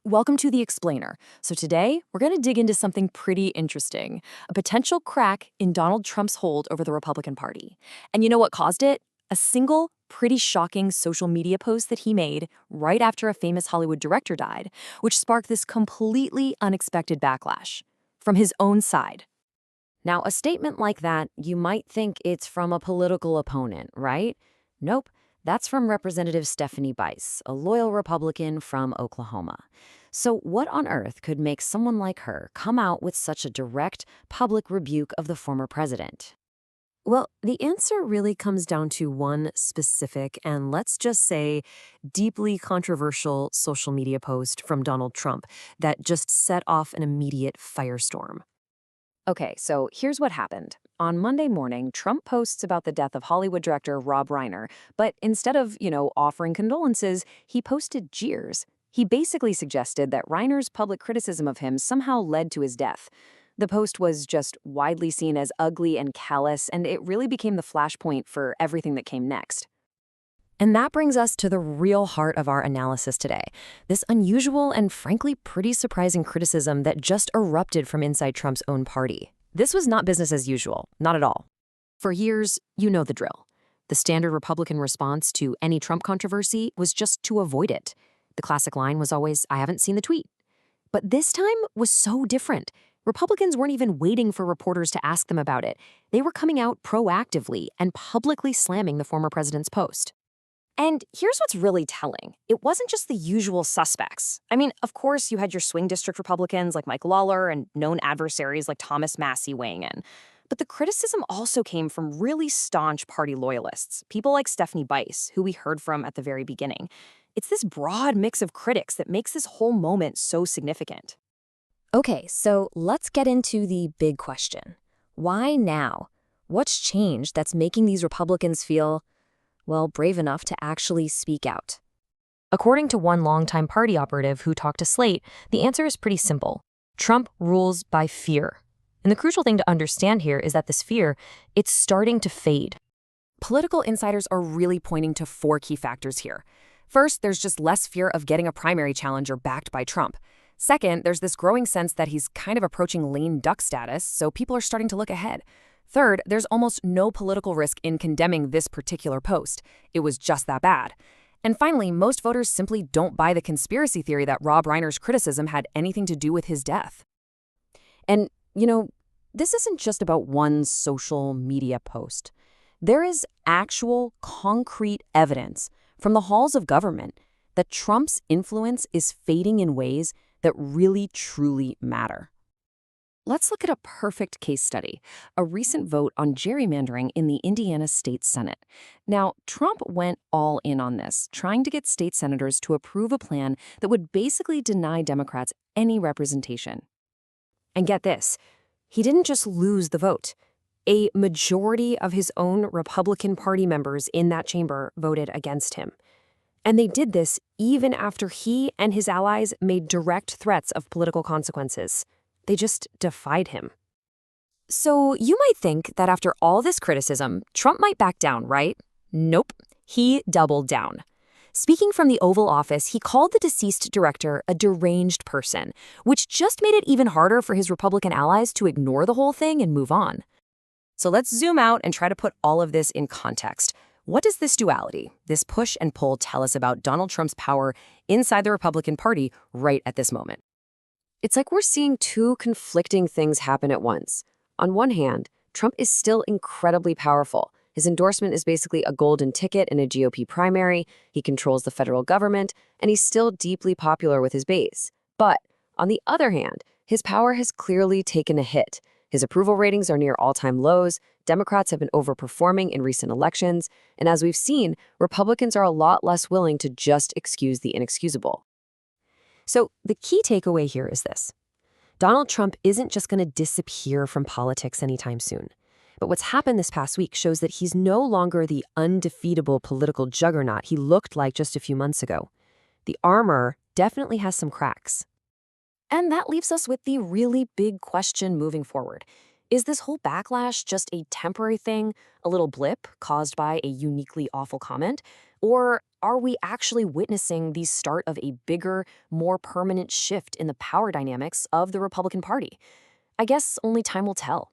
Welcome to The Explainer. So today, we're going to dig into something pretty interesting, a potential crack in Donald Trump's hold over the Republican Party. And you know what caused it? A single, pretty shocking social media post that he made right after a famous Hollywood director died, which sparked this completely unexpected backlash from his own side. Now, a statement like that, you might think it's from a political opponent, right? Nope, that's from Representative Stephanie Bice, a loyal Republican from Oklahoma. So, what on earth could make someone like her come out with such a direct, public rebuke of the former president? Well, the answer really comes down to one specific and let's just say deeply controversial social media post from Donald Trump that just set off an immediate firestorm. Okay, so here's what happened. On Monday morning, Trump posts about the death of Hollywood director Rob Reiner, but instead of, offering condolences, he posted jeers. He basically suggested that Reiner's public criticism of him somehow led to his death. The post was just widely seen as ugly and callous, and it really became the flashpoint for everything that came next. And that brings us to the real heart of our analysis today. This unusual and frankly pretty surprising criticism that just erupted from inside Trump's own party. This was not business as usual, not at all. For years, you know the drill. The standard Republican response to any Trump controversy was just to avoid it. The classic line was always, "I haven't seen the tweet." But this time was so different. Republicans weren't even waiting for reporters to ask them about it. They were coming out proactively and publicly slamming the former president's post. And here's what's really telling. It wasn't just the usual suspects. I mean, of course, you had your swing district Republicans like Mike Lawler and known adversaries like Massie weighing in. But the criticism also came from really staunch party loyalists, people like Stephanie Bice, who we heard from at the very beginning. It's this broad mix of critics that makes this whole moment so significant. Okay, so let's get into the big question. Why now? What's changed that's making these Republicans feel, well, brave enough to actually speak out? According to one longtime party operative who talked to Slate, the answer is pretty simple. Trump rules by fear. And the crucial thing to understand here is that this fear, it's starting to fade. Political insiders are really pointing to four key factors here. First, there's just less fear of getting a primary challenger backed by Trump. Second, there's this growing sense that he's kind of approaching lame duck status, so people are starting to look ahead. Third, there's almost no political risk in condemning this particular post. It was just that bad. And finally, most voters simply don't buy the conspiracy theory that Rob Reiner's criticism had anything to do with his death. And, this isn't just about one social media post. There is actual, concrete evidence from the halls of government that Trump's influence is fading in ways that really, truly matter. Let's look at a perfect case study, a recent vote on gerrymandering in the Indiana State Senate. Now, Trump went all in on this, trying to get state senators to approve a plan that would basically deny Democrats any representation. And get this, he didn't just lose the vote. A majority of his own Republican Party members in that chamber voted against him. And they did this even after he and his allies made direct threats of political consequences. They just defied him. So you might think that after all this criticism, Trump might back down, right? Nope. He doubled down. Speaking from the Oval Office, he called the deceased director a deranged person, which just made it even harder for his Republican allies to ignore the whole thing and move on. So let's zoom out and try to put all of this in context. What does this duality, this push and pull, tell us about Donald Trump's power inside the Republican Party right at this moment? It's like we're seeing two conflicting things happen at once. On one hand, Trump is still incredibly powerful. His endorsement is basically a golden ticket in a GOP primary, he controls the federal government, and he's still deeply popular with his base. But, on the other hand, his power has clearly taken a hit. His approval ratings are near all-time lows, Democrats have been overperforming in recent elections, and as we've seen, Republicans are a lot less willing to just excuse the inexcusable. So the key takeaway here is this. Donald Trump isn't just going to disappear from politics anytime soon. But what's happened this past week shows that he's no longer the undefeatable political juggernaut he looked like just a few months ago. The armor definitely has some cracks. And that leaves us with the really big question moving forward. Is this whole backlash just a temporary thing, a little blip caused by a uniquely awful comment? Or are we actually witnessing the start of a bigger, more permanent shift in the power dynamics of the Republican Party? I guess only time will tell.